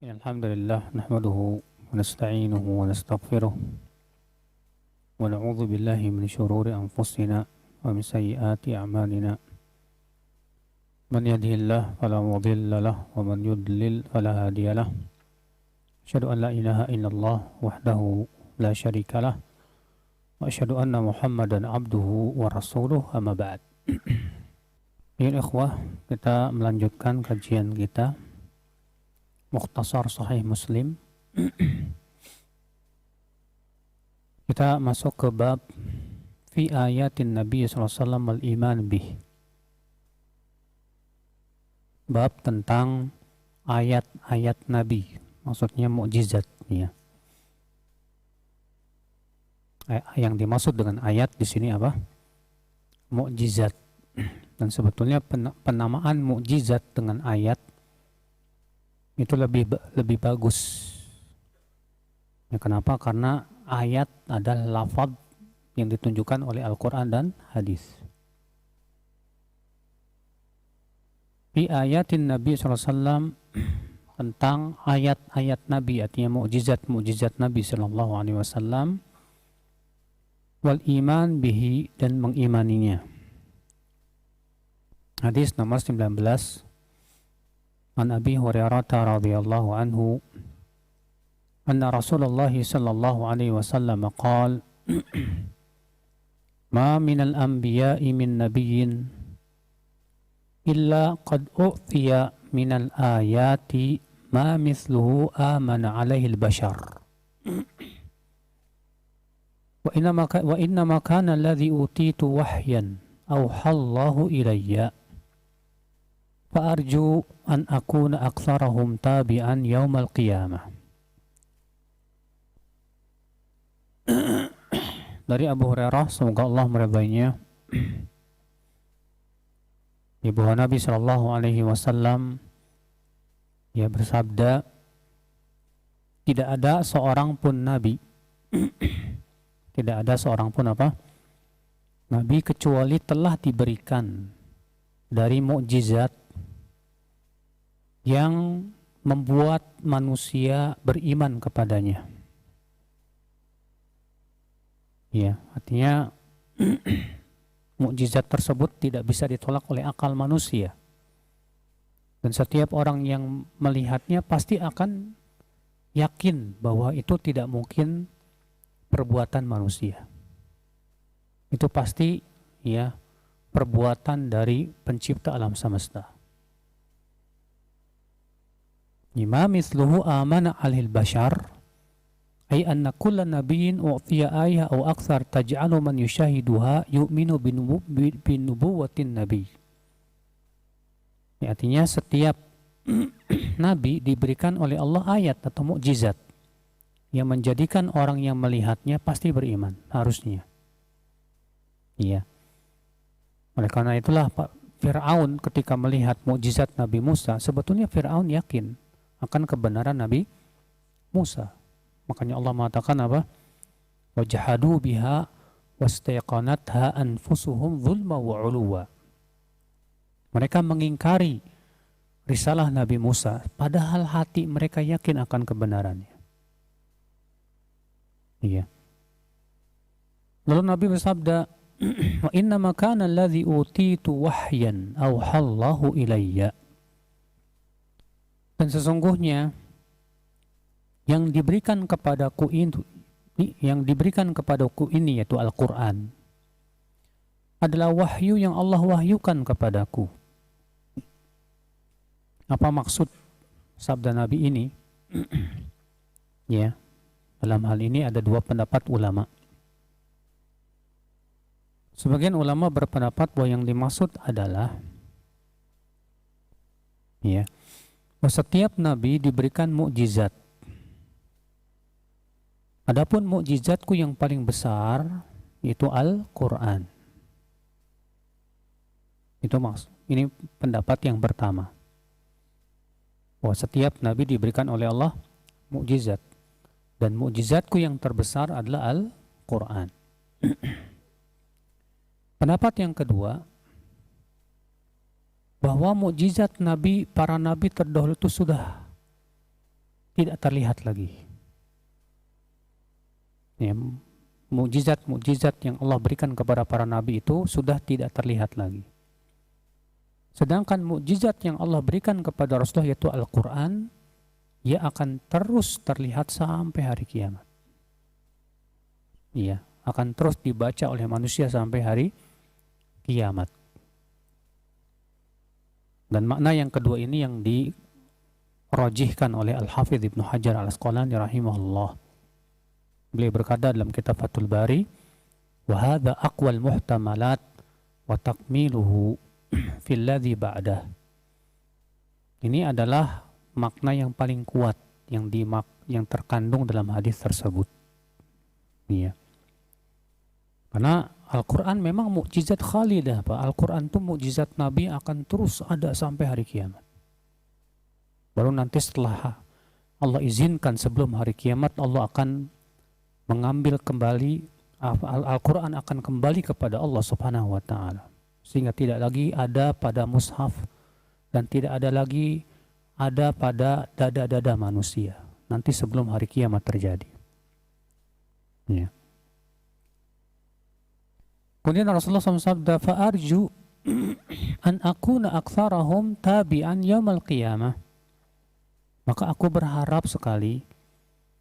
الحمد لله نحمده ونستعينه ونستغفره ونعوذ بالله من شرور أنفسنا ومن سيئات أعمالنا من يهده الله فلا مضل له ومن يضلل فلا هادي له أشهد أن لا إله إلا الله وحده لا شريك له وأشهد أن محمدا عبده ورسوله أما بعد. Ya ikhwah, kita melanjutkan kajian kita Mukhtasar Sahih Muslim. Kita masuk ke bab fi ayatin Nabi SAW wal-iman bih. Bab tentang ayat-ayat Nabi, maksudnya mukjizat ya. Yang dimaksud dengan ayat di sini apa? Mukjizat. Dan sebetulnya penamaan mukjizat dengan ayat itu lebih bagus. Ya, kenapa? Karena ayat adalah lafaz yang ditunjukkan oleh Al-Quran dan hadis. Di ayatin Nabi SAW, tentang ayat-ayat Nabi, artinya mukjizat-mukjizat Nabi SAW, wal iman bihi, dan mengimaninya. Hadis nomor 19, An Abi Hurairah radhiyallahu anhu anna Rasulullah sallallahu alaihi wasallam qala ma minal anbiya'i min nabiyyin illa qad u'tiya minal ayati ma mithluhu amana alaihi al-bashar wa innama kana alladhi utitu wahyan awhallahu ilayya فأرجو أن أكون أكثرهم تابعا يوم القيامة. Dari Abu Hurairah, semoga Allah meridainya, bahwa Nabi Shallallahu Alaihi Wasallam ia bersabda, tidak ada seorang pun Nabi, tidak ada seorang pun apa? Nabi kecuali telah diberikan dari mukjizat yang membuat manusia beriman kepadanya. Ya, artinya mukjizat tersebut tidak bisa ditolak oleh akal manusia. Dan setiap orang yang melihatnya pasti akan yakin bahwa itu tidak mungkin perbuatan manusia. Itu pasti ya perbuatan dari pencipta alam semesta. Ma mithluhu amana alil bashar ay anna kulla nabiyyin u'tiya ayah aw akthar taj'alu man yushahiduha yu'minu binubuwatin nabi. Ya, artinya setiap nabi diberikan oleh Allah ayat atau mukjizat yang menjadikan orang yang melihatnya pasti beriman, harusnya. Iya. Oleh karena itulah Pak Fir'aun ketika melihat mukjizat Nabi Musa, sebetulnya Fir'aun yakin akan kebenaran Nabi Musa. Makanya Allah mengatakan apa? Wajahadu biha wastaiqanatha anfusuhum zulma wa uluwa. Mereka mengingkari risalah Nabi Musa, padahal hati mereka yakin akan kebenarannya. Iya. Lalu Nabi bersabda, wa innama kana alladhi utitu wahyan awhallahu ilayya. Dan sesungguhnya yang diberikan kepadaku ini yaitu Al-Quran adalah wahyu yang Allah wahyukan kepadaku. Apa maksud sabda Nabi ini? Ya, dalam hal ini ada dua pendapat ulama. Sebagian ulama berpendapat bahwa yang dimaksud adalah ya, setiap nabi diberikan mukjizat. Adapun mukjizatku yang paling besar itu Al-Quran. Itu maksud. Ini pendapat yang pertama. Bahwa setiap nabi diberikan oleh Allah mukjizat. Dan mukjizatku yang terbesar adalah Al-Quran. Pendapat yang kedua, bahwa mukjizat nabi, para nabi terdahulu itu sudah tidak terlihat lagi. Ya, mukjizat-mukjizat yang Allah berikan kepada para nabi itu sudah tidak terlihat lagi. Sedangkan mukjizat yang Allah berikan kepada Rasulullah yaitu Al-Quran, ia akan terus terlihat sampai hari kiamat. Iya, akan terus dibaca oleh manusia sampai hari kiamat. Dan makna yang kedua ini yang dirajihkan oleh Al-Hafidh Ibnu Hajar Al-Asqalani rahimahullah. Beliau berkata dalam kitab Fathul Bari, wa hadza aqwal muhtamalat wa takmiluhu fil ladzi ba'dah. Ini adalah makna yang paling kuat yang terkandung dalam hadis tersebut. Iya. Karena Al-Quran memang mukjizat khalidah, Pak. Al-Quran itu mukjizat Nabi akan terus ada sampai hari kiamat. Baru nanti setelah Allah izinkan sebelum hari kiamat, Allah akan mengambil kembali, Al-Quran akan kembali kepada Allah Subhanahu wa Ta'ala, sehingga tidak lagi ada pada mushaf dan tidak ada lagi ada pada dada-dada manusia nanti sebelum hari kiamat terjadi. Ya. Kemudian Rasulullah SAW fa'arju an akuna aktsarahum tabi'an yaumal qiyamah. Maka aku berharap sekali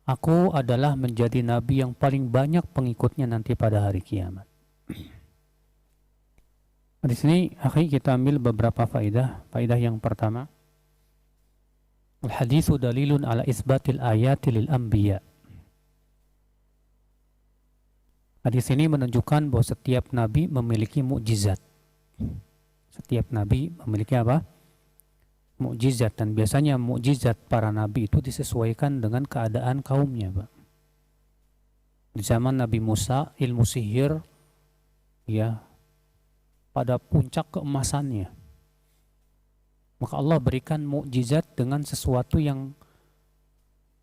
aku adalah menjadi nabi yang paling banyak pengikutnya nanti pada hari kiamat. Di sini kita ambil beberapa faedah. Faedah yang pertama, al-haditsu dalilun ala isbatil ayati lil anbiya. Hadis ini menunjukkan bahwa setiap nabi memiliki mukjizat. Setiap nabi memiliki apa? Mukjizat, dan biasanya mukjizat para nabi itu disesuaikan dengan keadaan kaumnya, Pak. Di zaman Nabi Musa, ilmu sihir ya pada puncak keemasannya. Maka Allah berikan mukjizat dengan sesuatu yang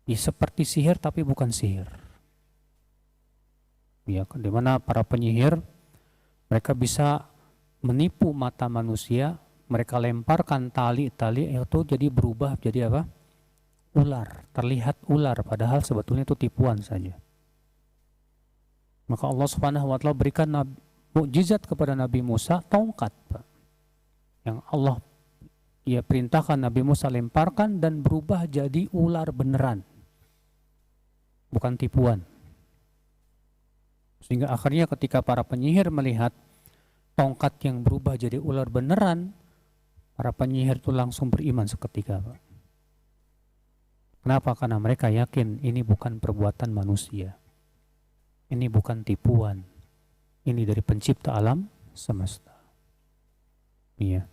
seperti sihir tapi bukan sihir. Ya, di mana para penyihir mereka bisa menipu mata manusia, mereka lemparkan tali-tali itu jadi berubah jadi apa? Ular, terlihat ular padahal sebetulnya itu tipuan saja. Maka Allah Subhanahu wa Ta'ala berikan mukjizat kepada Nabi Musa, tongkat, Pak, yang Allah perintahkan Nabi Musa lemparkan dan berubah jadi ular beneran, bukan tipuan. Sehingga akhirnya ketika para penyihir melihat tongkat yang berubah jadi ular beneran, para penyihir itu langsung beriman seketika, Pak. Kenapa? Karena mereka yakin ini bukan perbuatan manusia, ini bukan tipuan, ini dari pencipta alam semesta. Iya.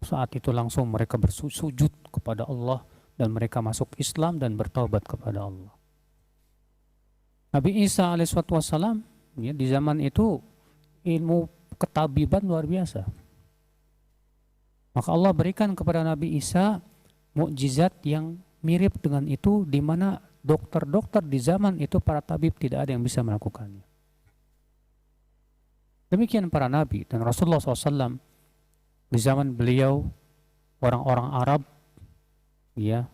Saat itu langsung mereka bersujud kepada Allah dan mereka masuk Islam dan bertaubat kepada Allah. Nabi Isa alaihissalam ya, di zaman itu ilmu ketabiban luar biasa. Maka Allah berikan kepada Nabi Isa mukjizat yang mirip dengan itu, di mana dokter-dokter di zaman itu, para tabib, tidak ada yang bisa melakukannya. Demikian para nabi dan Rasulullah SAW di zaman beliau, orang-orang Arab ya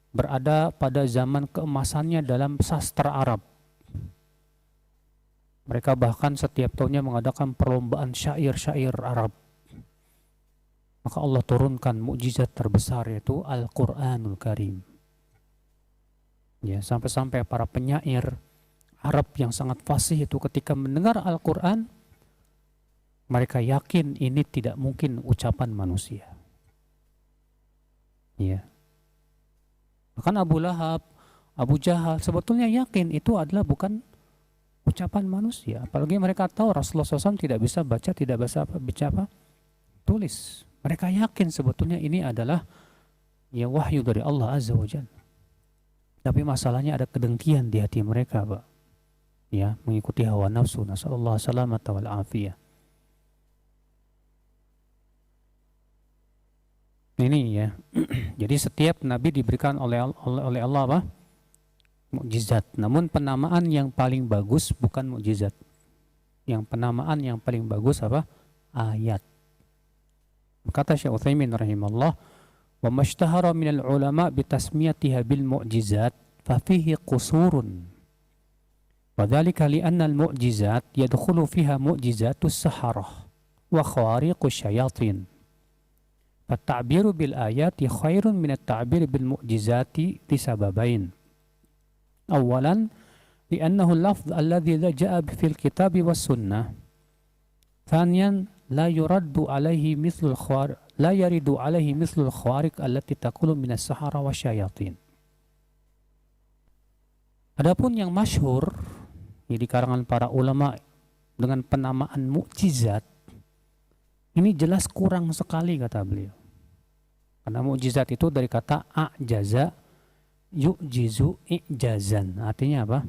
berada pada zaman keemasannya dalam sastra Arab. Mereka bahkan setiap tahunnya mengadakan perlombaan syair-syair Arab. Maka Allah turunkan mukjizat terbesar yaitu Al-Quranul Karim. Ya, sampai-sampai para penyair Arab yang sangat fasih itu ketika mendengar Al-Quran, mereka yakin ini tidak mungkin ucapan manusia. Ya. Bahkan Abu Lahab, Abu Jahal sebetulnya yakin itu adalah bukan ucapan manusia. Apalagi mereka tahu Rasulullah SAW tidak bisa baca, tidak bisa bicara, tulis. Mereka yakin sebetulnya ini adalah ya wahyu dari Allah Azza wa Jalla. Tapi masalahnya ada kedengkian di hati mereka, Pak. Ya, mengikuti hawa nafsu. Nasallallahu salamata wal afiyah. Ini ya. Jadi setiap nabi diberikan oleh Allah apa? Mukjizat. Namun penamaan yang paling bagus bukan mukjizat. Yang penamaan yang paling bagus apa? Ayat. Kata Syekh Utsaimin rahimahullah, Wa mashtahara minal ulama bitasmiyatiha bil mu'jizat fa fihi qusurun. Wa dhalika li anna al mu'jizat yadkhulu fiha mu'jizatus saharah wa khawariqus syayatin. At-ta'biru bil ayati khairun min at-ta'bir bil mu'jizati li sababain. Awalan li'annahu al-lafz alladhi ja'a fil kitabi was sunnah. Thaniyan la yuraddu alaihi mislul khawariq la yaridu alaihi mislul khawariq allati takulu minas sahara wasyayatin. Adapun yang masyhur di kalangan para ulama dengan penamaan mukjizat ini jelas kurang sekali kata beliau. Karena mukjizat itu dari kata a'jaza yu'jizu i'jazan. Artinya apa?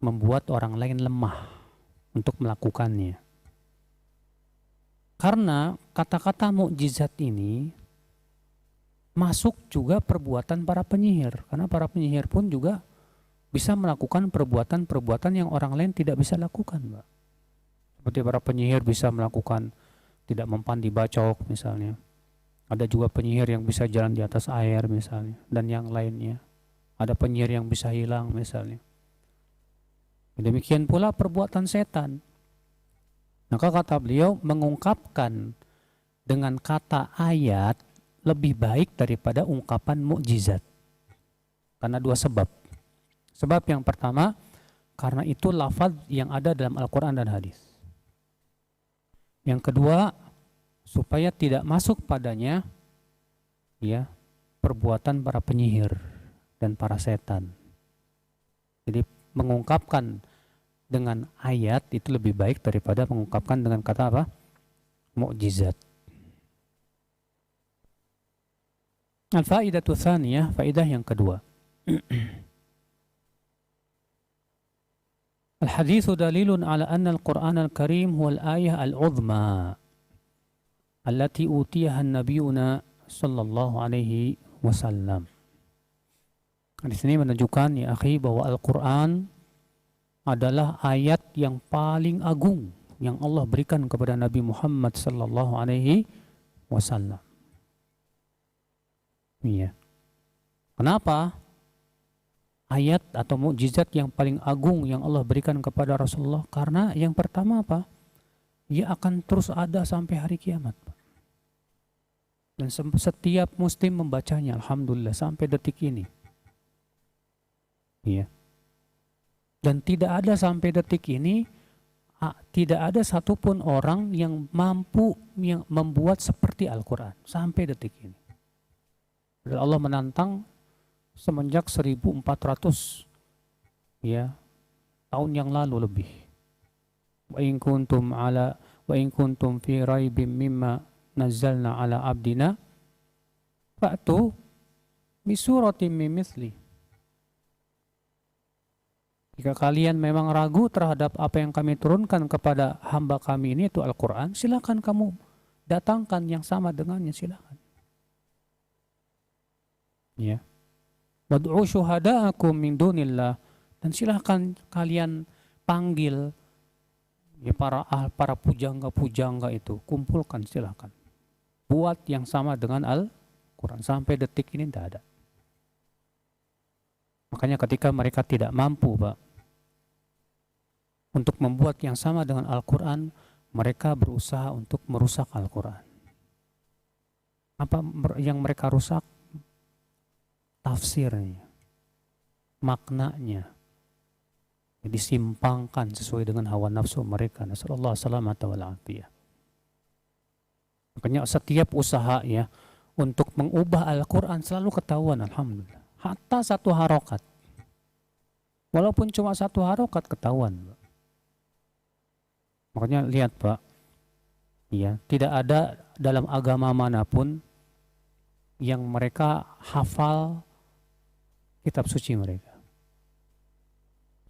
Membuat orang lain lemah untuk melakukannya. Karena kata-kata mukjizat ini masuk juga perbuatan para penyihir. Karena para penyihir pun juga bisa melakukan perbuatan-perbuatan yang orang lain tidak bisa lakukan, Mbak. Seperti para penyihir bisa melakukan tidak mempan dibacok misalnya. Ada juga penyihir yang bisa jalan di atas air misalnya. Dan yang lainnya. Ada penyihir yang bisa hilang misalnya. Demikian pula perbuatan setan. Maka kata beliau mengungkapkan dengan kata ayat lebih baik daripada ungkapan mukjizat. Karena dua sebab. Sebab yang pertama, karena itu lafaz yang ada dalam Al-Quran dan hadis. Yang kedua, supaya tidak masuk padanya ya perbuatan para penyihir dan para setan. Jadi mengungkapkan dengan ayat itu lebih baik daripada mengungkapkan dengan kata apa? Mukjizat. Al-faidatu tsaniyah, faidah yang kedua. Al-haditsu dalilun ala anna al-Qur'an al-Karim huwa al-ayah al-'uzma allati utiyaha an-nabiyuna sallallahu alaihi wasallam. Di sini menunjukkan ya akhi bahwa Al-Qur'an adalah ayat yang paling agung yang Allah berikan kepada Nabi Muhammad sallallahu alaihi wasallam. Iya. Kenapa? Ayat atau mukjizat yang paling agung yang Allah berikan kepada Rasulullah karena yang pertama apa? Ia akan terus ada sampai hari kiamat. Dan setiap muslim membacanya alhamdulillah sampai detik ini. Iya. Dan tidak ada sampai detik ini, tidak ada satupun orang yang mampu yang membuat seperti Al-Quran sampai detik ini. Dan Allah menantang semenjak 1400 ya tahun yang lalu lebih. Wa in kuntum fi raibim mimma nazzalna ala abdina fa'tu bi suratin min mithli. Jika kalian memang ragu terhadap apa yang kami turunkan kepada hamba kami ini, itu Al-Quran, silakan kamu datangkan yang sama dengannya, silakan. Ya. Wad'u syuhada'akum min dunillah, dan silakan kalian panggil ya para pujangga-pujangga itu, kumpulkan silakan. Buat yang sama dengan Al-Quran, sampai detik ini tidak ada. Makanya ketika mereka tidak mampu, Pak, untuk membuat yang sama dengan Al-Quran, mereka berusaha untuk merusak Al-Quran. Apa yang mereka rusak? Tafsirnya, maknanya, disimpangkan sesuai dengan hawa nafsu mereka. Nasallallahu salamata wal afiyah. Makanya setiap usaha ya untuk mengubah Al-Quran selalu ketahuan, alhamdulillah. Hatta satu harokat, walaupun cuma satu harokat ketahuan. Makanya lihat Pak, ya tidak ada dalam agama manapun yang mereka hafal kitab suci mereka.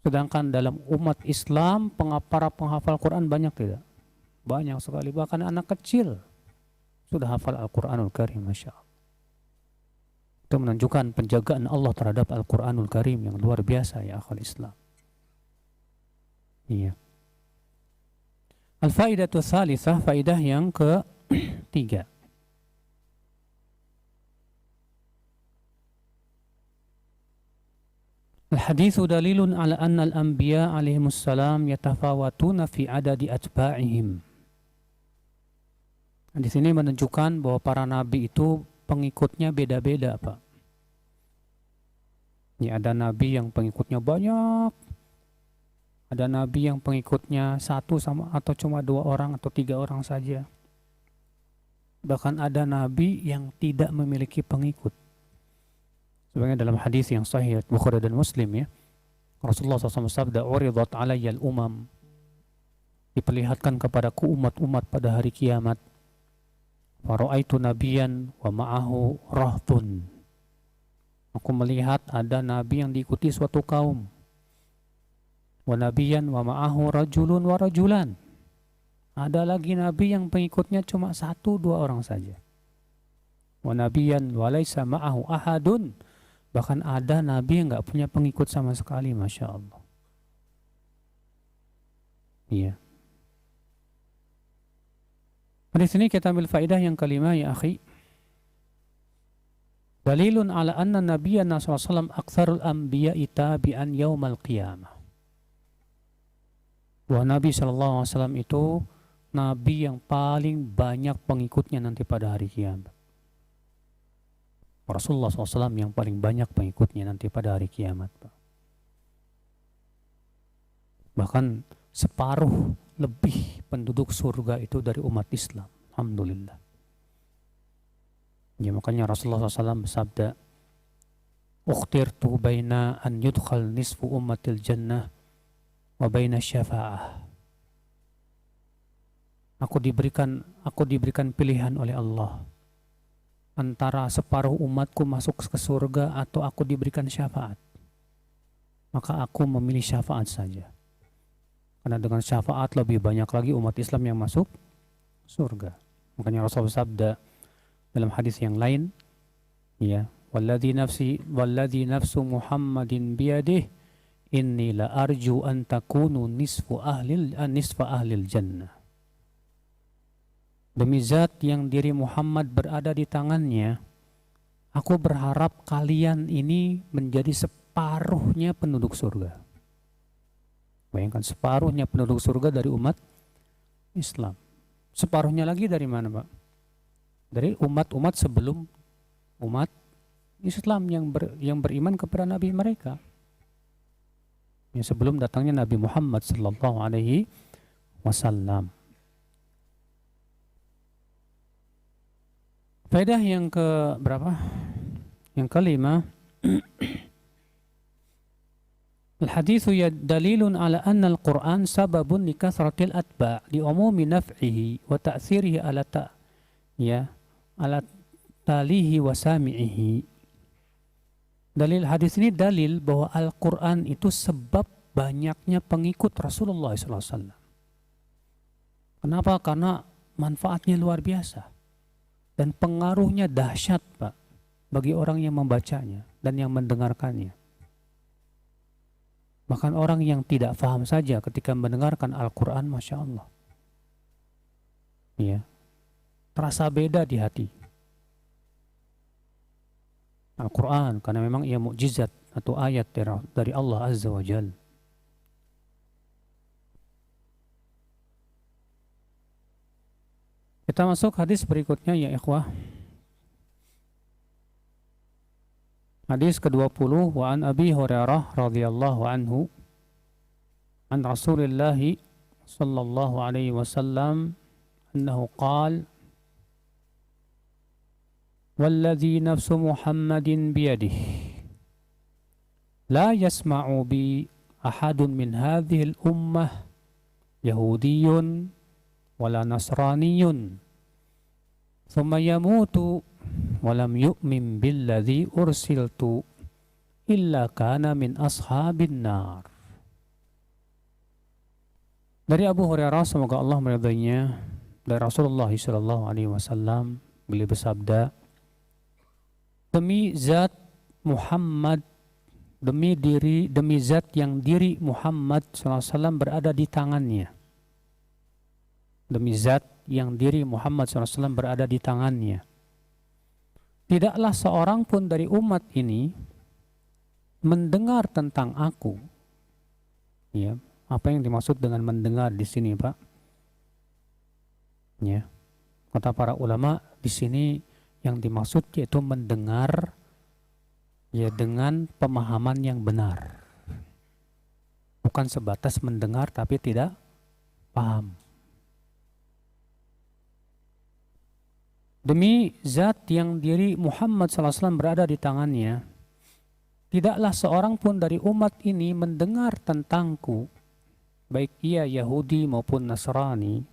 Sedangkan dalam umat Islam para penghafal Quran banyak tidak? Banyak sekali, bahkan anak kecil sudah hafal Al-Quranul Karim, Masya Allah. Itu menunjukkan penjagaan Allah terhadap Al-Quranul Karim yang luar biasa ya akhal Islam. Iya. Al-faidatu tsalitsah, faidah yang ketiga. Al-haditsu dalilun ala anna al-anbiya alaihimus salam yatafawatuna fi adadi atba'ihim. Di sini menunjukkan bahwa para nabi itu pengikutnya beda-beda, Pak. Ya, ada nabi yang pengikutnya banyak, ada nabi yang pengikutnya satu sama atau cuma 2 orang atau 3 orang saja. Bahkan ada nabi yang tidak memiliki pengikut. Sebenarnya dalam hadis yang sahih Bukhari dan Muslim, ya, Rasulullah SAW sabda, "Uridat alayyal umam." Diperlihatkan kepadaku umat-umat pada hari kiamat. "Fara'aitu nabiyan wa ma'ahu rahtun." Aku melihat ada nabi yang diikuti suatu kaum. "Wa nabiyan wa ma'ahu rajulun wa rajulan." Ada lagi nabi yang pengikutnya cuma 1-2 orang saja. "Wa nabiyan wa laisa ma'ahu ahadun." Bahkan ada nabi yang nggak punya pengikut sama sekali, Masya Allah. Iya. Di sini kita ambil faedah yang kelima, ya akhi. Dalilun ala anna nabiyyana SAW aktsarul anbiya'i tabi'an yaumal qiyamah. Bahwa Nabi SAW itu nabi yang paling banyak pengikutnya nanti pada hari kiamat. Rasulullah SAW yang paling banyak pengikutnya nanti pada hari kiamat, Pak. Bahkan separuh lebih penduduk surga itu dari umat Islam. Alhamdulillah. Ya, makanya Rasulullah SAW bersabda, "Ukhtirtu baina an yudkhal nisfu ummatil jannah wa baina syafa'ah." Aku diberikan pilihan oleh Allah antara separuh umatku masuk ke surga atau aku diberikan syafaat. Maka aku memilih syafaat saja. Karena dengan syafaat lebih banyak lagi umat Islam yang masuk surga. Makanya Rasulullah sabda dalam hadis yang lain, ya, "Walladzi nafsu Muhammadin biyadihi inni la arju an takunu nisfa ahlil jannah." Demi zat yang diri Muhammad berada di tangannya, aku berharap kalian ini menjadi separuhnya penduduk surga. Bayangkan, separuhnya penduduk surga dari umat Islam. Separuhnya lagi dari mana, Pak? Dari umat-umat sebelum umat Islam yang beriman kepada Nabi mereka. Yang sebelum datangnya Nabi Muhammad sallallahu alaihi wasallam. Faedah yang ke berapa? Yang kelima. Al-haditsu dalilun ala anna al-Qur'an sababun li kathratil atba' li umumi naf'ihi wa ta'thirihi ala talihi wa sami'ihi. Dalil hadis ini dalil bahwa Al-Qur'an itu sebab banyaknya pengikut Rasulullah SAW. Kenapa? Karena manfaatnya luar biasa. Dan pengaruhnya dahsyat, Pak, bagi orang yang membacanya dan yang mendengarkannya. Bahkan orang yang tidak paham saja ketika mendengarkan Al-Quran, Masya Allah, ya, terasa beda di hati. Al-Quran, karena memang ia mukjizat atau ayat dari Allah Azza wa Jalla. Kita masuk hadis berikutnya, ya ikhwah. Hadis ke-20, wa an Abi Hurairah radhiyallahu anhu an Rasulillah sallallahu alaihi wasallam annahu qala, "Walladhi nafsu Muhammadin biyadihi la yasma'u bi ahadun min hadhihi al-ummah yahudiyyun wala nasraniyun thumma yamutu walam yu'min billadhi ursiltu illa kana min ashabin nar." Dari Abu Hurairah, semoga Allah meridainya, dari Rasulullah sallallahu alaihi wasallam, beliau bersabda, "Demi zat Muhammad, demi zat yang diri Muhammad SAW berada di tangannya." Demi zat yang diri Muhammad SAW berada di tangannya, tidaklah seorang pun dari umat ini mendengar tentang aku. Ya, apa yang dimaksud dengan mendengar di sini, Pak? Ya, kata para ulama di sini yang dimaksud yaitu mendengar ya dengan pemahaman yang benar. Bukan sebatas mendengar tapi tidak paham. Demi zat yang diri Muhammad SAW berada di tangannya, tidaklah seorang pun dari umat ini mendengar tentangku, baik ia Yahudi maupun Nasrani,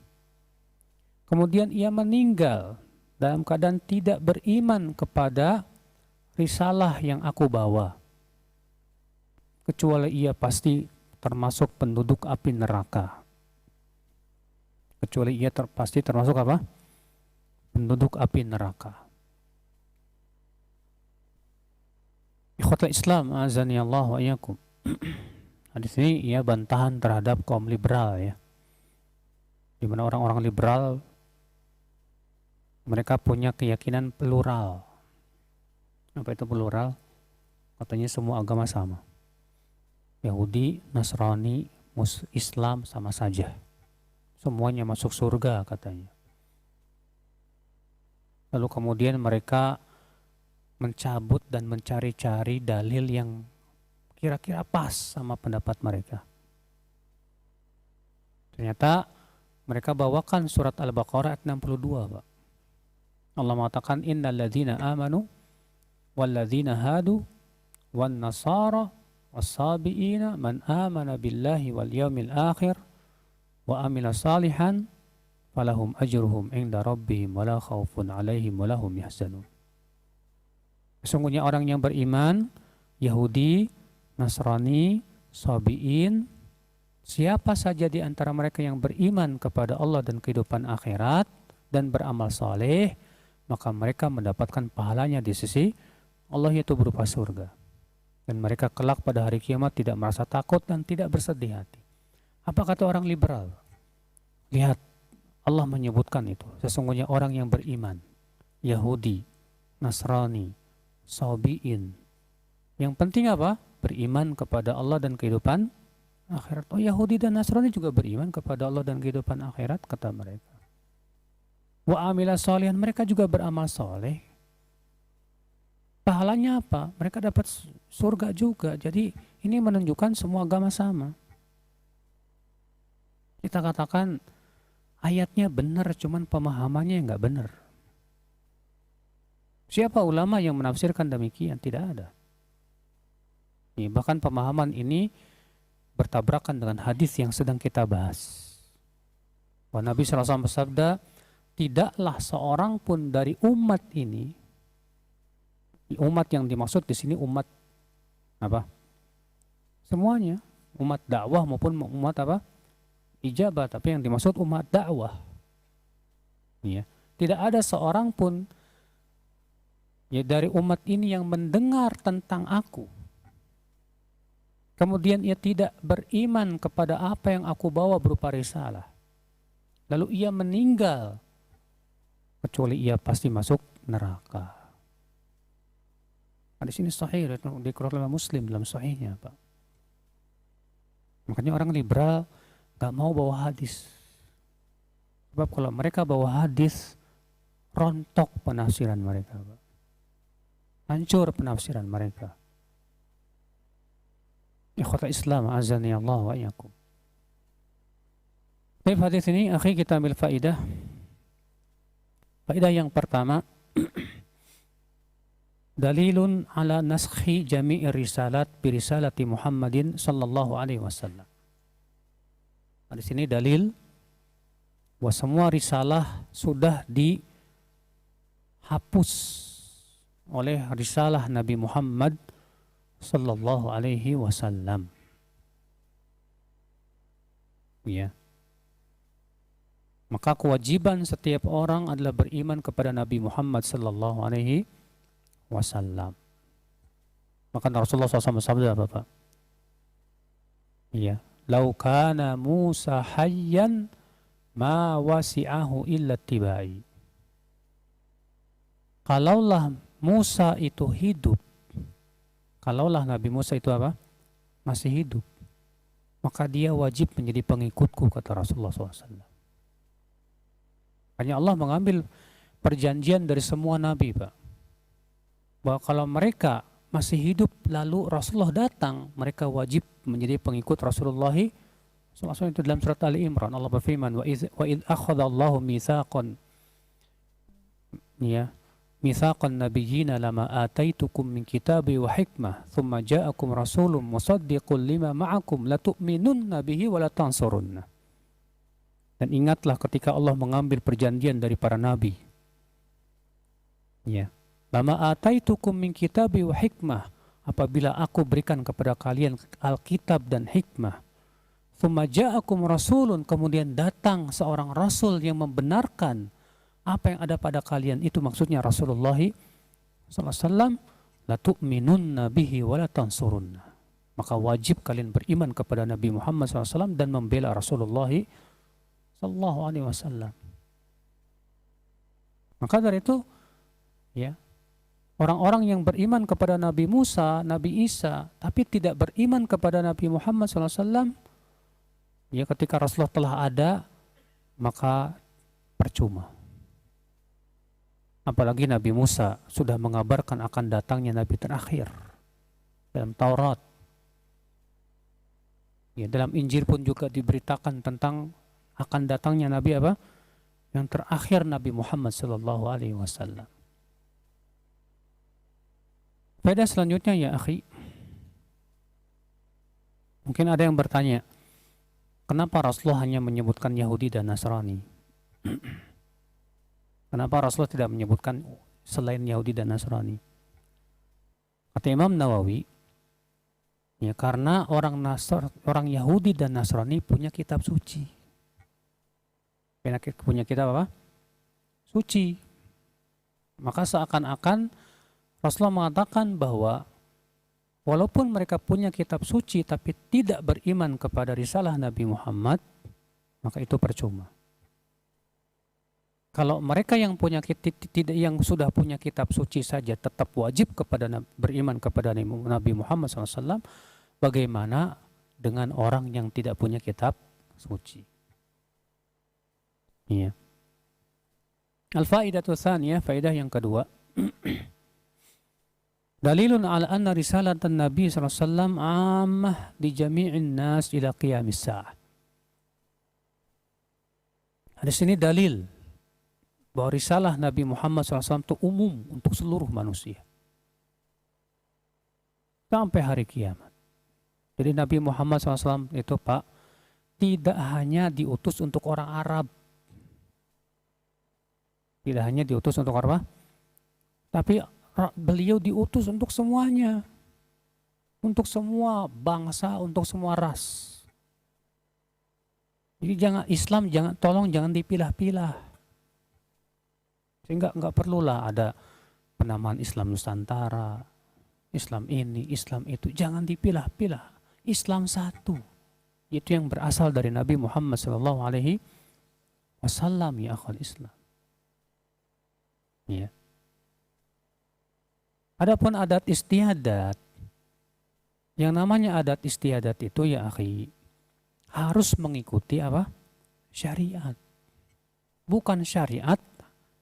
kemudian ia meninggal dalam keadaan tidak beriman kepada risalah yang aku bawa, kecuali ia pasti termasuk penduduk api neraka. Kecuali ia pasti termasuk apa? Penduduk api neraka. Ikhwatul Islam, azani Allah wa iyyakum. Di sini ia bantahan terhadap kaum liberal ya. Di mana orang-orang liberal mereka punya keyakinan plural. Apa itu plural? Katanya semua agama sama. Yahudi, Nasrani, Islam sama saja. Semuanya masuk surga katanya. Lalu kemudian mereka mencabut dan mencari-cari dalil yang kira-kira pas sama pendapat mereka. Ternyata mereka bawakan surat Al-Baqarah ayat 62, Pak. Allah mengatakan innal ladzina amanu wal ladzina hadu wan nasara was-sabiina man amana billahi wal yaumil akhir wa amila salihan falahum ajruhum inda rabbihim wala khaufun alaihim wala hum yahzanun. Sesungguhnya orang yang beriman, Yahudi, Nasrani, Sabi'in, siapa saja di antara mereka yang beriman kepada Allah dan kehidupan akhirat dan beramal saleh, maka mereka mendapatkan pahalanya di sisi Allah yaitu berupa surga. Dan mereka kelak pada hari kiamat tidak merasa takut dan tidak bersedih hati. Apa kata orang liberal? Lihat, Allah menyebutkan itu. Sesungguhnya orang yang beriman, Yahudi, Nasrani, Sabi'in. Yang penting apa? Beriman kepada Allah dan kehidupan akhirat. Oh, Yahudi dan Nasrani juga beriman kepada Allah dan kehidupan akhirat, kata mereka. Wa amila sholihan, mereka juga beramal soleh. Pahalanya apa? Mereka dapat surga juga. Jadi ini menunjukkan semua agama sama. Kita katakan ayatnya benar, cuman pemahamannya nggak benar. Siapa ulama yang menafsirkan demikian? Tidak ada. Bahkan pemahaman ini bertabrakan dengan hadis yang sedang kita bahas. Nabi SAW bersabda, tidaklah seorang pun dari umat ini, umat yang dimaksud di sini umat apa? Semuanya, umat dakwah maupun umat apa? Ijabah, tapi yang dimaksud umat dakwah. Ya, tidak ada seorang pun ya dari umat ini yang mendengar tentang aku, kemudian ia tidak beriman kepada apa yang aku bawa berupa risalah, lalu ia meninggal, kecuali ia pasti masuk neraka. Di sini sahih, dikeluarkan oleh Muslim dalam sahihnya, Pak. Makanya orang liberal gak mau bawa hadis. Sebab kalau mereka bawa hadis, rontok penafsiran mereka, Pak. Hancur penafsiran mereka. Ikhwata Islam, azani Allah wa iyyakum. Baik, hadis ini akhi kita ambil faidah. Faidah yang pertama, dalilun ala naskhi jami'i risalat bi risalati Muhammadin sallallahu alaihi wasallam. Di sini dalil bahwa semua risalah sudah dihapus oleh risalah Nabi Muhammad sallallahu alaihi wasallam. Ya. Maka kewajiban setiap orang adalah beriman kepada Nabi Muhammad sallallahu alaihi wasallam. Maka Rasulullah SAW bersabda apa, Pak? Iya, "Lau kana Musa hayyan ma wasi'ahu illa tibai." Kalaulah Musa itu hidup, kalaulah Nabi Musa itu apa? Masih hidup, maka dia wajib menjadi pengikutku, kata Rasulullah SAW. Hanya Allah mengambil perjanjian dari semua nabi, Pak, bahwa kalau mereka masih hidup lalu Rasulullah datang, mereka wajib menjadi pengikut Rasulullah SAW. Itu dalam surat Ali Imran, Allah berfirman, wa id akhadallahu mitsaqan, ya, mitsaqan nabiyyina lama ataitukum min kitabi wa hikmah thumma ja'akum rasulun musaddiqun lima ma'akum latu'minunna bihi wa latansurunna. Dan ingatlah ketika Allah mengambil perjanjian dari para nabi, ya, lama ataitukum min kitabi wa hikmah, apabila aku berikan kepada kalian Alkitab dan hikmah, thumma ja'akum rasulun, kemudian datang seorang rasul yang membenarkan apa yang ada pada kalian, itu maksudnya Rasulullah SAW, latu'minunna bihi wa latansurunna, maka wajib kalian beriman kepada Nabi Muhammad SAW dan membela Rasulullah SAW. Maka dari itu, ya, orang-orang yang beriman kepada Nabi Musa, Nabi Isa, tapi tidak beriman kepada Nabi Muhammad SAW, ya, ketika Rasulullah telah ada, maka percuma. Apalagi Nabi Musa sudah mengabarkan akan datangnya Nabi terakhir dalam Taurat. Ya, dalam Injil pun juga diberitakan tentang akan datangnya Nabi apa? Yang terakhir, Nabi Muhammad SAW. Faedah selanjutnya, ya akhi, mungkin ada yang bertanya, kenapa Rasulullah hanya menyebutkan Yahudi dan Nasrani? Kenapa Rasulullah tidak menyebutkan selain Yahudi dan Nasrani? Kata Imam Nawawi, ya, karena orang Yahudi dan Nasrani punya kitab suci. Punya kitab apa? Suci. Maka seakan-akan Rasulullah mengatakan bahwa walaupun mereka punya kitab suci tapi tidak beriman kepada risalah Nabi Muhammad, maka itu percuma. Kalau mereka yang yang sudah punya kitab suci saja tetap wajib beriman kepada Nabi Muhammad SAW, bagaimana dengan orang yang tidak punya kitab suci? Iya. Al-faidatu tsaniyah, faedah yang kedua. Dalilun ala anna risalatan Nabi SAW ammah di jami'in nas ila qiyamis sa'ah. Di sini dalil bahwa risalah Nabi Muhammad SAW itu umum untuk seluruh manusia sampai hari kiamat. Jadi Nabi Muhammad SAW itu, Pak, tidak hanya diutus untuk orang Arab, tidak hanya diutus untuk apa, tapi beliau diutus untuk semuanya, untuk semua bangsa, untuk semua ras. Jadi tolong jangan dipilah-pilah. Sehingga nggak perlulah ada penamaan Islam Nusantara, Islam ini, Islam itu. Jangan dipilah-pilah. Islam satu. Itu yang berasal dari Nabi Muhammad SAW, ya akhal Islam. Ya. Adapun adat istiadat, yang namanya adat istiadat itu, ya akhi, harus mengikuti apa? Syariat. Bukan syariat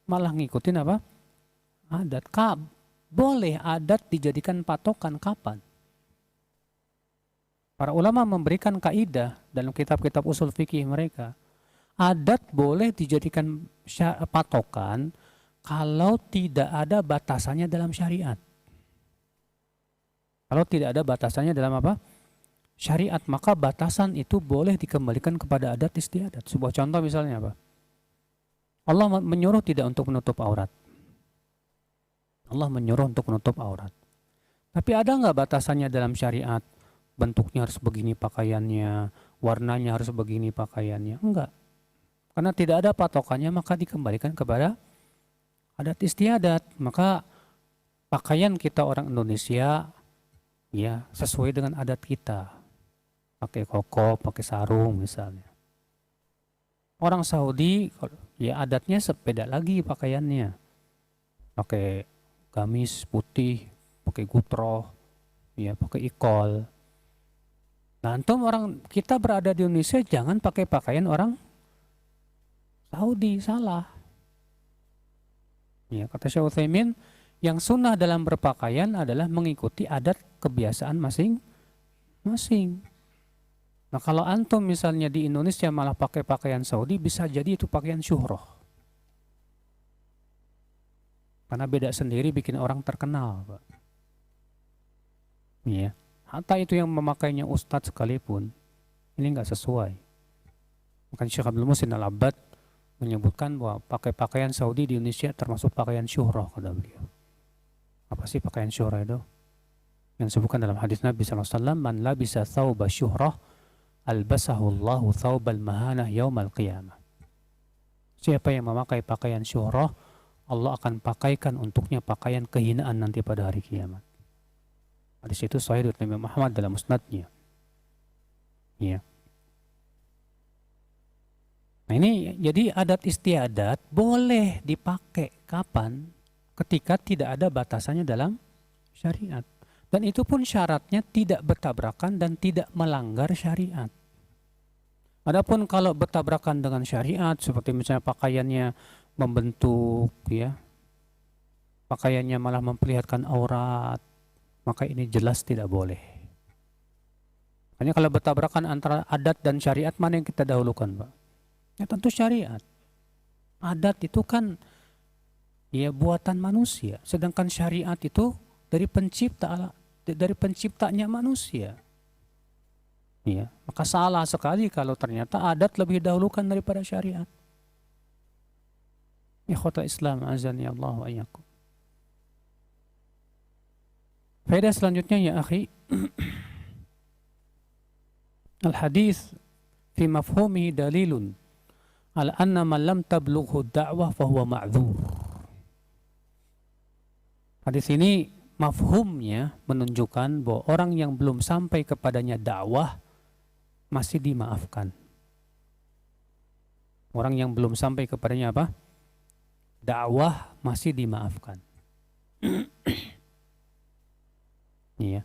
malah ngikutin apa? Adat. Boleh adat dijadikan patokan kapan? Para ulama memberikan kaidah dalam kitab-kitab usul fikih mereka. Adat boleh dijadikan patokan kalau tidak ada batasannya dalam syariat. Kalau tidak ada batasannya dalam apa? Syariat, maka batasan itu boleh dikembalikan kepada adat istiadat. Sebuah contoh misalnya apa? Allah menyuruh tidak untuk menutup aurat. Allah menyuruh untuk menutup aurat. Tapi ada nggak batasannya dalam syariat? Bentuknya harus begini pakaiannya, warnanya harus begini pakaiannya. Enggak. Karena tidak ada patokannya, maka dikembalikan kepada adat istiadat. Maka pakaian kita orang Indonesia, ya, sesuai dengan adat kita. Pakai koko, pakai sarung misalnya. Orang Saudi, ya adatnya sepeda lagi pakaiannya. Pakai gamis putih, pakai gutroh, ya pakai e-call. Nah, antum orang kita berada di Indonesia jangan pakai pakaian orang Saudi, salah. Ya, kata Syekh Utsaimin, yang sunnah dalam berpakaian adalah mengikuti adat kebiasaan masing-masing. Nah, kalau antum misalnya di Indonesia malah pakai pakaian Saudi, bisa jadi itu pakaian syuhroh. Karena beda sendiri bikin orang terkenal, Pak. Ya. Hatta itu yang memakainya ustadz sekalipun, ini nggak sesuai. Maka Syekh Abdul Muhsin Al-Abbad menyebutkan bahwa pakai pakaian Saudi di Indonesia termasuk pakaian syuhroh, kata beliau. Apa sih pakaian syuhroh itu? Yang disebutkan dalam hadis Nabi SAW, man labisa thawba syuhroh, albasahullahu thawbal mahanah yaumal qiyamah. Siapa yang memakai pakaian syuhroh, Allah akan pakaikan untuknya pakaian kehinaan nanti pada hari kiamat. Hadis itu sahih dari Imam Ahmad dalam musnadnya. Ya. Nah, ini jadi adat istiadat boleh dipakai kapan? Ketika tidak ada batasannya dalam syariat. Dan itu pun syaratnya tidak bertabrakan dan tidak melanggar syariat. Adapun kalau bertabrakan dengan syariat, seperti misalnya pakaiannya membentuk, ya, pakaiannya malah memperlihatkan aurat, maka ini jelas tidak boleh. Hanya kalau bertabrakan antara adat dan syariat, mana yang kita dahulukan, Pak? Ya tentu syariat. Adat itu kan ya buatan manusia, sedangkan syariat itu dari penciptanya manusia. Ya, maka salah sekali kalau ternyata adat lebih dahulukan daripada syariat. Ikhwatal Islam azani Allah wa iyyakum. Faedah selanjutnya ya akhi, al-hadis fi mafhumihi dalilun ala anna man lam tablughu da'wah fahuwa ma'dzur. Hadis ini mafhumnya menunjukkan bahwa orang yang belum sampai kepadanya dakwah masih dimaafkan. Orang yang belum sampai kepadanya apa? Dakwah masih dimaafkan. Iya.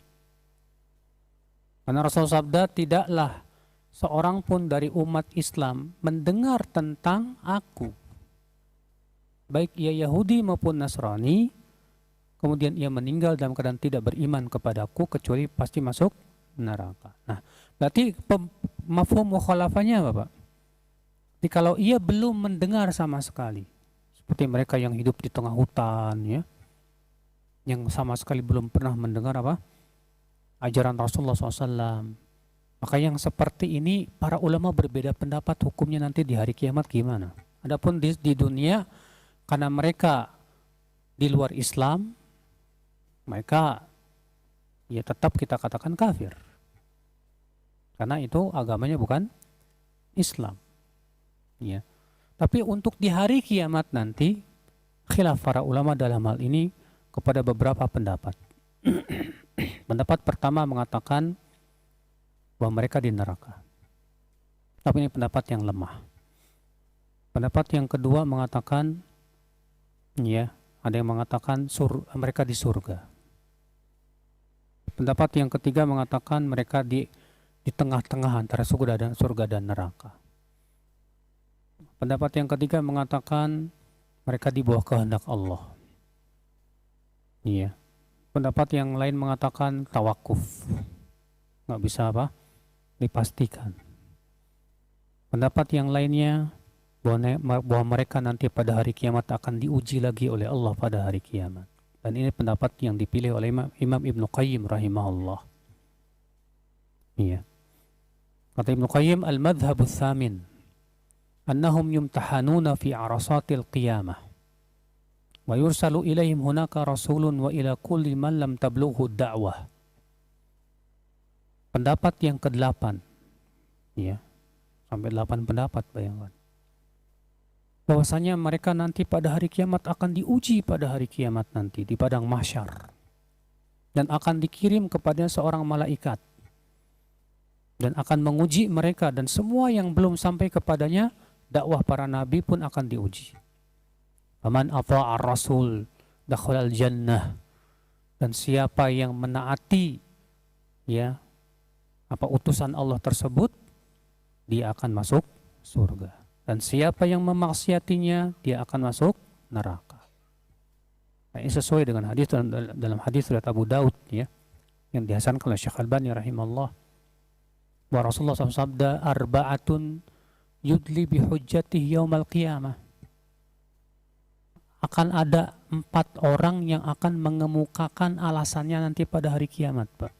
Karena Rasul sabda, tidaklah seorang pun dari umat Islam mendengar tentang aku, baik ia Yahudi maupun Nasrani, kemudian ia meninggal dalam keadaan tidak beriman kepadaku, kecuali pasti masuk neraka. Nah, berarti mafhum mukhalafahnya apa, Pak? Jadi kalau ia belum mendengar sama sekali, seperti mereka yang hidup di tengah hutan, ya, yang sama sekali belum pernah mendengar apa? Ajaran Rasulullah SAW. Maka yang seperti ini para ulama berbeda pendapat hukumnya nanti di hari kiamat gimana. Adapun di dunia, karena mereka di luar Islam, mereka ya tetap kita katakan kafir. Karena itu agamanya bukan Islam. Ya. Tapi untuk di hari kiamat nanti, khilaf para ulama dalam hal ini kepada beberapa pendapat. Pendapat pertama mengatakan bahwa mereka di neraka. Tapi ini pendapat yang lemah. Pendapat yang kedua mengatakan, ya, ada yang mengatakan mereka di surga. Pendapat yang ketiga mengatakan mereka di tengah-tengah antara surga dan neraka. Pendapat yang ketiga mengatakan mereka di bawah kehendak Allah. Iya. Pendapat yang lain mengatakan tawakuf, nggak bisa apa dipastikan. Pendapat yang lainnya bahwa mereka nanti pada hari kiamat akan diuji lagi oleh Allah pada hari kiamat. Dan ini pendapat yang dipilih oleh Imam Ibnu Qayyim rahimahullah. Iya. Kata Ibnu Qayyim, al-madhhabus tsamin annahum yumtahanuna fi arasatil qiyamah wa yursalu ilaihim hunaka rasulun wa ila kulli man lam tablughu da'wah. Pendapat yang ke-8, ya, sampai 8 pendapat, bayangkan, bahwasanya mereka nanti pada hari kiamat akan diuji pada hari kiamat nanti di padang mahsyar, dan akan dikirim kepada seorang malaikat dan akan menguji mereka, dan semua yang belum sampai kepadanya dakwah para nabi pun akan diuji. Faman ata'ar rasul dakhalal jannah, dan siapa yang menaati ya utusan Allah tersebut, dia akan masuk surga. Dan siapa yang memaksiatinya, dia akan masuk neraka. Nah, ini sesuai dengan hadis dalam hadis riwayat Abu Daud ya, yang dihasankan oleh Syekh Albani rahimahullah. Wa Rasulullah SAW sabda, arba'atun yudli bihujjatihi yaumal qiyamah. Akan ada 4 orang yang akan mengemukakan alasannya nanti pada hari kiamat, Pak.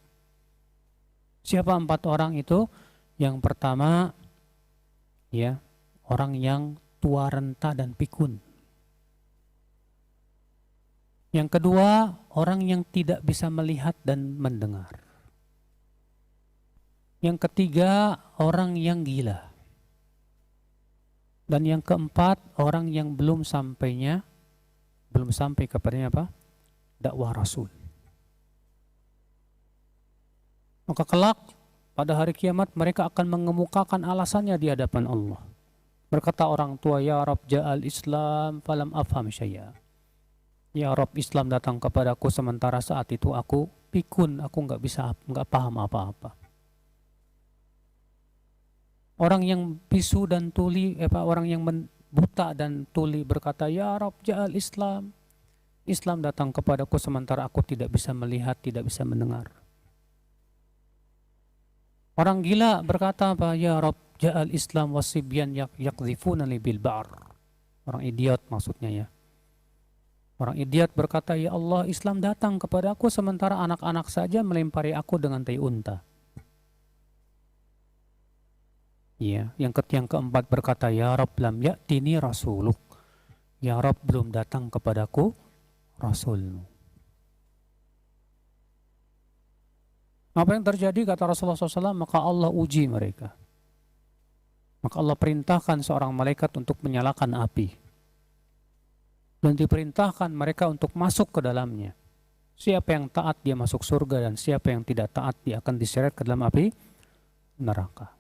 Siapa 4 orang itu? Yang pertama, ya, orang yang tua renta dan pikun. Yang kedua, orang yang tidak bisa melihat dan mendengar. Yang ketiga, orang yang gila. Dan yang keempat, orang yang belum sampai kepadanya dakwah Rasul. Maka kelak pada hari kiamat mereka akan mengemukakan alasannya di hadapan Allah. Berkata orang tua, ya Rabb ja'al Islam falam afham syai'a. Ya Rabb, Islam datang kepadaku sementara saat itu aku pikun, aku nggak paham apa-apa. Orang yang bisu dan tuli, orang yang buta dan tuli berkata, ya Rabb ja'al Islam. Islam datang kepadaku sementara aku tidak bisa melihat, tidak bisa mendengar. Orang gila berkata apa? Ya Rabb ja'al Islam wasibyan yakzifunani bil ba'r. Orang idiot maksudnya ya. Orang idiot berkata, ya Allah, Islam datang kepadaku sementara anak-anak saja melempari aku dengan tai unta. Ya, yang keempat berkata, ya Rabb lam ya'tini rasuluk. Ya Rabb, belum datang kepadaku Rasulmu. Apa yang terjadi kata Rasulullah SAW? Maka Allah uji mereka. Maka Allah perintahkan seorang malaikat untuk menyalakan api. Dan diperintahkan mereka untuk masuk ke dalamnya. Siapa yang taat dia masuk surga, dan siapa yang tidak taat dia akan diseret ke dalam api neraka.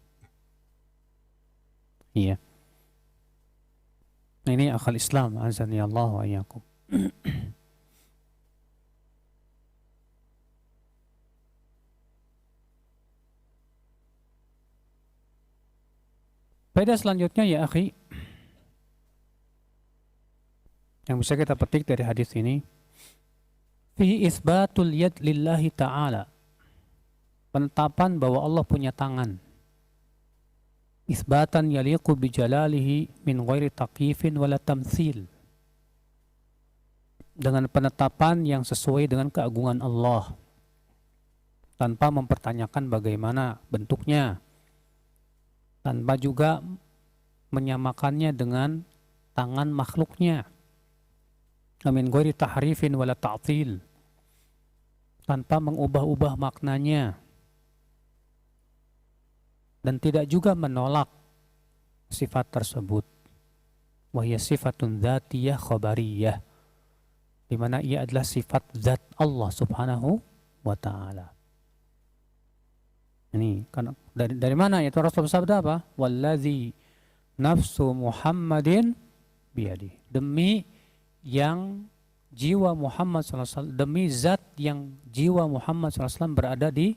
Iya. Nah, ini akal Islam, azani Allah wa iyyakum. Faedah selanjutnya ya akhi, yang bisa kita petik dari hadis ini, fi isbatul yad lillahi ta'ala, penetapan bahwa Allah punya tangan, isbatan yaliqu bijalalihi min ghairi taqyifin wala tamthil, dengan penetapan yang sesuai dengan keagungan Allah tanpa mempertanyakan bagaimana bentuknya, tanpa juga menyamakannya dengan tangan makhluknya. Min ghairi tahrifin wala ta'til, tanpa mengubah-ubah maknanya, dan tidak juga menolak sifat tersebut. Wa hiya sifatun dzatiyah khabariyah, di mana ia adalah sifat zat Allah Subhanahu wa taala. Ini karena dari mana itu Rasul bersabda apa? Wallazi nafsu Muhammadin biyadi. Demi yang jiwa Muhammad SAW, demi zat yang jiwa Muhammad SAW berada di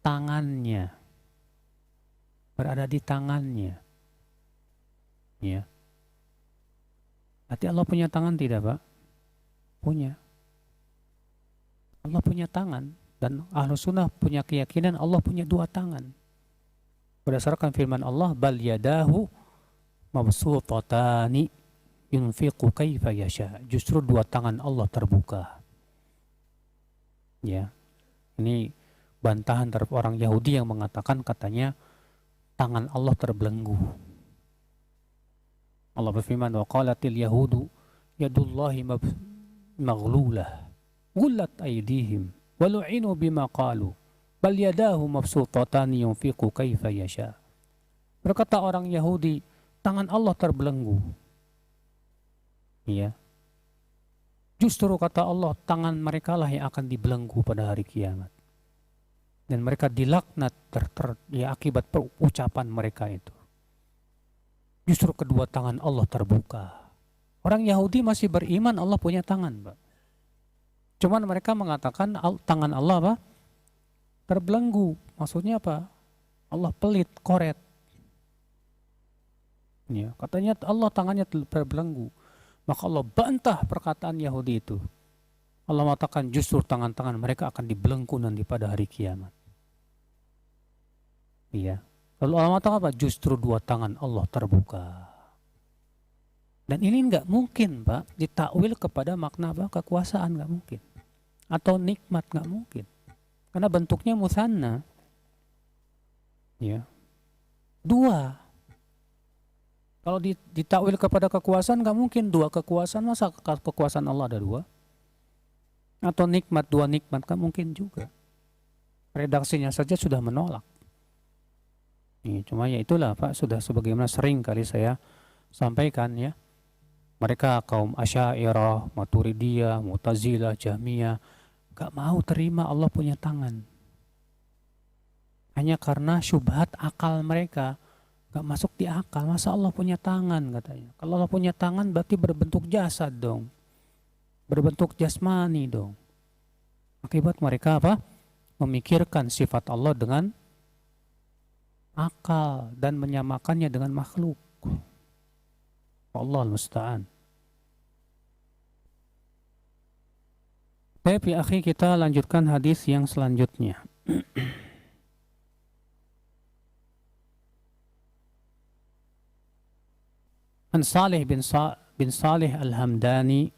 tangannya. Berada di tangannya. Ya. Berarti Allah punya tangan tidak, Pak? Punya. Allah punya tangan. Dan Ahlus Sunnah punya keyakinan Allah punya 2 tangan. Berdasarkan firman Allah, bal yadahu mabsutatani yunfiqu kaifa yasha. Justru 2 tangan Allah terbuka. Ya. Ini bantahan terhadap orang Yahudi yang mengatakan katanya tangan Allah terbelenggu. Allah berfirman, wa qalatil yahudu yadullahi maghlulah gullat aydihim walu'inu bima qalu bal yadahu mabsutatan yunfiqu kaifa yasha. Berkata orang Yahudi, tangan Allah terbelenggu. Ya. Justru kata Allah, tangan mereka lah yang akan dibelenggu pada hari kiamat. Dan mereka dilaknat akibat ucapan mereka itu. Justru kedua tangan Allah terbuka. Orang Yahudi masih beriman Allah punya tangan, Pak. Cuman mereka mengatakan tangan Allah apa? terbelenggu. Maksudnya apa? Allah pelit, koret. Ya, katanya Allah tangannya terbelenggu. Maka Allah bantah perkataan Yahudi itu. Allah mengatakan justru tangan-tangan mereka akan dibelenggu nanti pada hari kiamat. Iya. Lalu Allah mengatakan apa? Justru dua tangan Allah terbuka. Dan ini nggak mungkin, Pak, ditakwil kepada makna apa? Kekuasaan, nggak mungkin. Atau nikmat, nggak mungkin. Karena bentuknya musanna. Ya. Dua. Kalau ditakwil kepada kekuasaan, nggak mungkin dua kekuasaan. Masa kekuasaan Allah ada dua? Atau nikmat, dua nikmat, nggak mungkin juga. Redaksinya saja sudah menolak. Cuma ya itulah, Pak, sudah sebagaimana sering kali saya sampaikan ya. Mereka kaum Asy'ariyah, Maturidiyah, Mu'tazilah, Jahmiyah gak mau terima Allah punya tangan. Hanya karena syubhat akal mereka gak masuk di akal. Masa Allah punya tangan katanya. Kalau Allah punya tangan berarti berbentuk jasad dong. Berbentuk jasmani dong. Akibat mereka apa? Memikirkan sifat Allah dengan akal dan menyamakannya dengan makhluk. Allah al-musta'an. Baik ya akhi, kita lanjutkan hadis yang selanjutnya. An Salih bin Salih al-Hamdani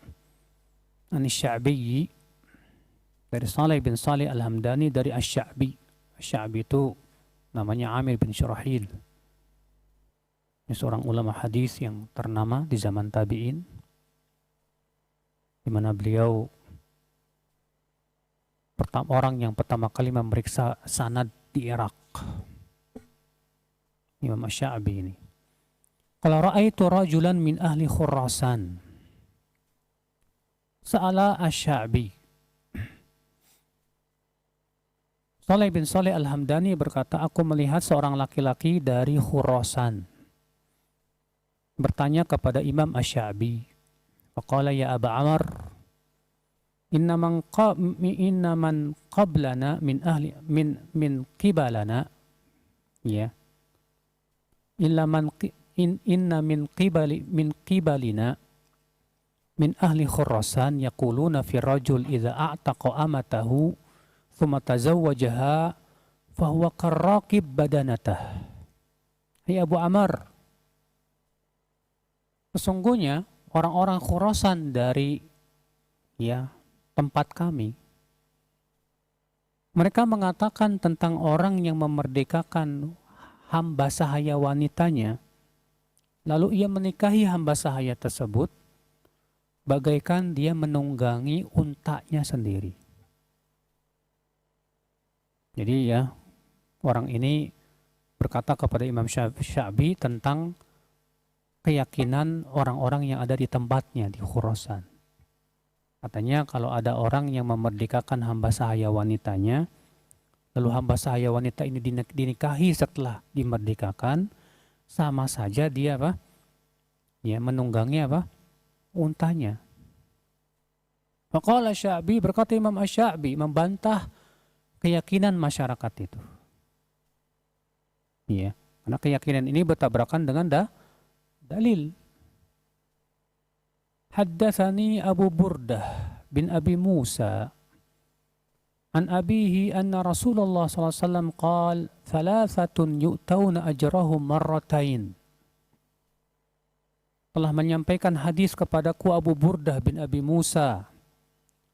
an Sya'bi, dari Salih bin Salih al-Hamdani dari Asy-Sya'bi. Asy-Sya'bi itu namanya Amir bin Syurahil. Ini seorang ulama hadis yang ternama di zaman tabi'in, di mana beliau orang yang pertama kali memeriksa sanad di Irak. Imam Asy-Sya'bi ini. Qala ra'aitu rajulan min ahli Khurasan. Sa'ala Asy-Sya'bi. Salih bin Salih al-Hamdani berkata, aku melihat seorang laki-laki dari Khurasan bertanya kepada Imam Asy-Sya'bi. Faqala ya Aba Amr, inna man qablana min ahli min qibalana, ya, inna min qibalina min ahli Khurasan yaquluna fi rajul idza a'taqa amatahu thumma tazawwajaha fahuwa karraqib badanatah. Hai Abu Amr, sesungguhnya orang-orang Khurasan dari tempat kami, mereka mengatakan tentang orang yang memerdekakan hamba sahaya wanitanya, lalu ia menikahi hamba sahaya tersebut, bagaikan dia menunggangi untanya sendiri. Jadi ya, orang ini berkata kepada Imam Sya'bi tentang keyakinan orang-orang yang ada di tempatnya di Khurasan. Katanya kalau ada orang yang memerdekakan hamba sahaya wanitanya, lalu hamba sahaya wanita ini dinikahi setelah dimerdekakan, sama saja dia apa? Ya, menunggangi apa? Untanya. Faqala Sya'bi, berkata Imam Asy-Sya'bi membantah keyakinan masyarakat itu. Iya, karena keyakinan ini bertabrakan dengan dalil. Haddatsani Abu Burdah bin Abi Musa an abihi anna Rasulullah sallallahu alaihi wasallam qala thalathatun yu'tawna ajrahum marratain. Telah menyampaikan hadis kepadaku Abu Burdah bin Abi Musa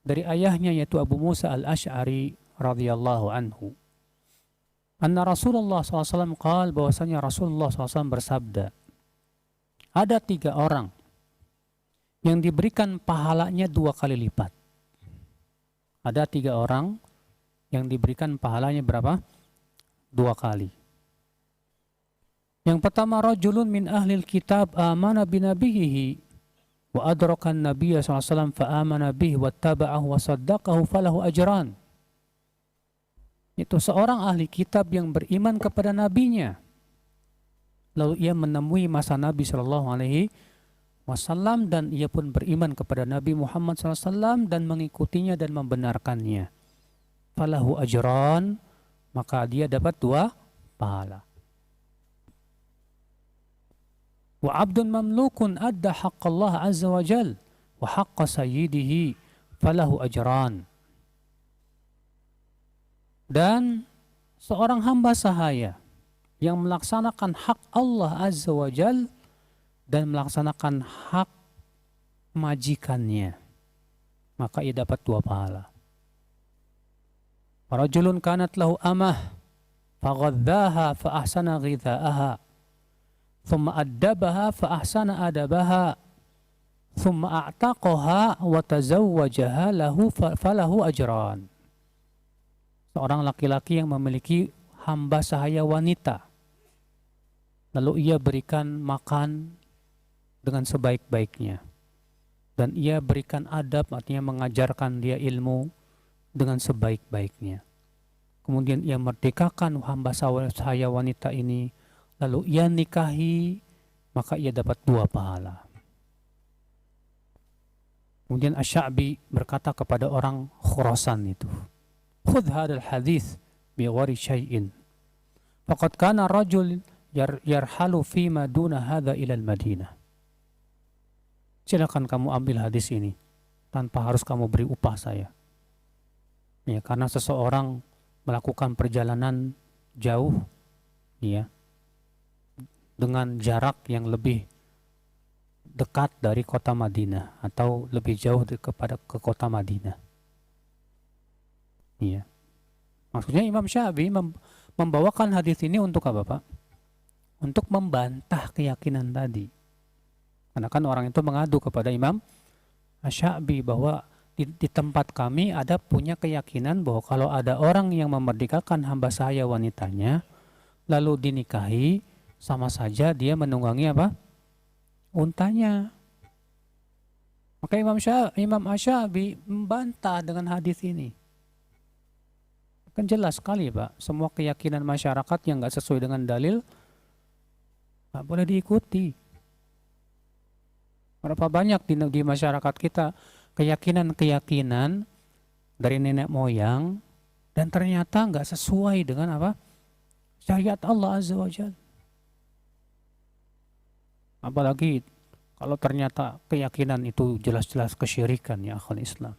dari ayahnya yaitu Abu Musa al-Asy'ari radhiyallahu anhu. Anna Rasulullah SAW qala, bahwasanya Rasulullah SAW bersabda, ada 3 orang yang diberikan pahalanya 2 kali lipat. Ada 3 orang yang diberikan pahalanya berapa? 2 kali. Yang pertama, rajulun min ahlil kitab amana binabihi wa adrakan nabiyya SAW fa amana bihi wattaba'ahu wa saddaqahu falahu ajran. Itu seorang ahli kitab yang beriman kepada nabinya, lalu ia menemui masa Nabi SAW dan ia pun beriman kepada Nabi Muhammad SAW dan mengikutinya dan membenarkannya. Falahu ajran, maka dia dapat 2 pahala. Wa 'abdun mamlukun adda haqqallah azza wa jal wa haqqa sayyidihi falahu ajran. Dan seorang hamba sahaya yang melaksanakan hak Allah azza wa jal dan melaksanakan hak majikannya, maka ia dapat 2 pahala. Rajulun kanat lahu amah faghadzaha fa ahsana ghidhaaha thumma addabaha fa ahsana adabaha thumma a'taqaha wa tazawwajaha lahu falahu ajran. Seorang laki-laki yang memiliki hamba sahaya wanita, lalu ia berikan makan dengan sebaik-baiknya, dan ia berikan adab, artinya mengajarkan dia ilmu dengan sebaik-baiknya. Kemudian ia merdekakan hamba sahaya wanita ini, lalu ia nikahi, maka ia dapat 2 pahala. Kemudian Asy-Sya'bi berkata kepada orang Khurasan itu, "Khudh hadzal hadits bi ghairi syai'in. Faqad kana rajul yarhalu fima duna hadza ila al-Madinah." Silakan kamu ambil hadis ini tanpa harus kamu beri upah saya. Ya, karena seseorang melakukan perjalanan jauh, ya, dengan jarak yang lebih dekat dari kota Madinah atau lebih jauh ke kota Madinah. Ya. Maksudnya Imam Syafi'i membawakan hadis ini untuk apa, Pak? Untuk membantah keyakinan tadi. Karena kan orang itu mengadu kepada Imam Asy-Sya'bi bahwa di tempat kami ada punya keyakinan bahwa kalau ada orang yang memerdekakan hamba sahaya wanitanya lalu dinikahi, sama saja dia menunggangi apa? Untanya. Maka Imam Asy-Sya'bi membantah dengan hadis ini. Kan jelas sekali, Pak, semua keyakinan masyarakat yang nggak sesuai dengan dalil nggak boleh diikuti. Berapa banyak di masyarakat kita keyakinan-keyakinan dari nenek moyang dan ternyata nggak sesuai dengan apa? Syariat Allah Azza wa Jalla. Apalagi kalau ternyata keyakinan itu jelas-jelas kesyirikan, ya akhwal Islam.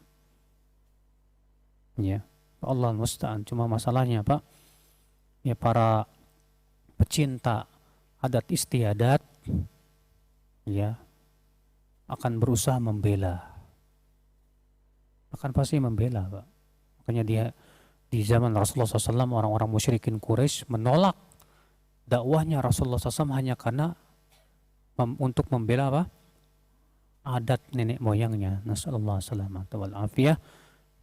Ya, Allah musta'an. Cuma masalahnya, Pak, ya para pecinta adat istiadat, ya, akan berusaha membela, akan pasti membela, Pak. Makanya dia di zaman Rasulullah SAW, orang-orang musyrikin Quraisy menolak dakwahnya Rasulullah SAW hanya karena untuk membela apa? Adat nenek moyangnya. Nasallallahu salamata wal afiyah.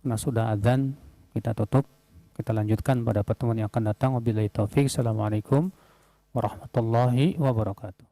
Karena sudah adzan, kita tutup. Kita lanjutkan pada pertemuan yang akan datang. Wabillahi taufik. Assalamualaikum warahmatullahi wabarakatuh.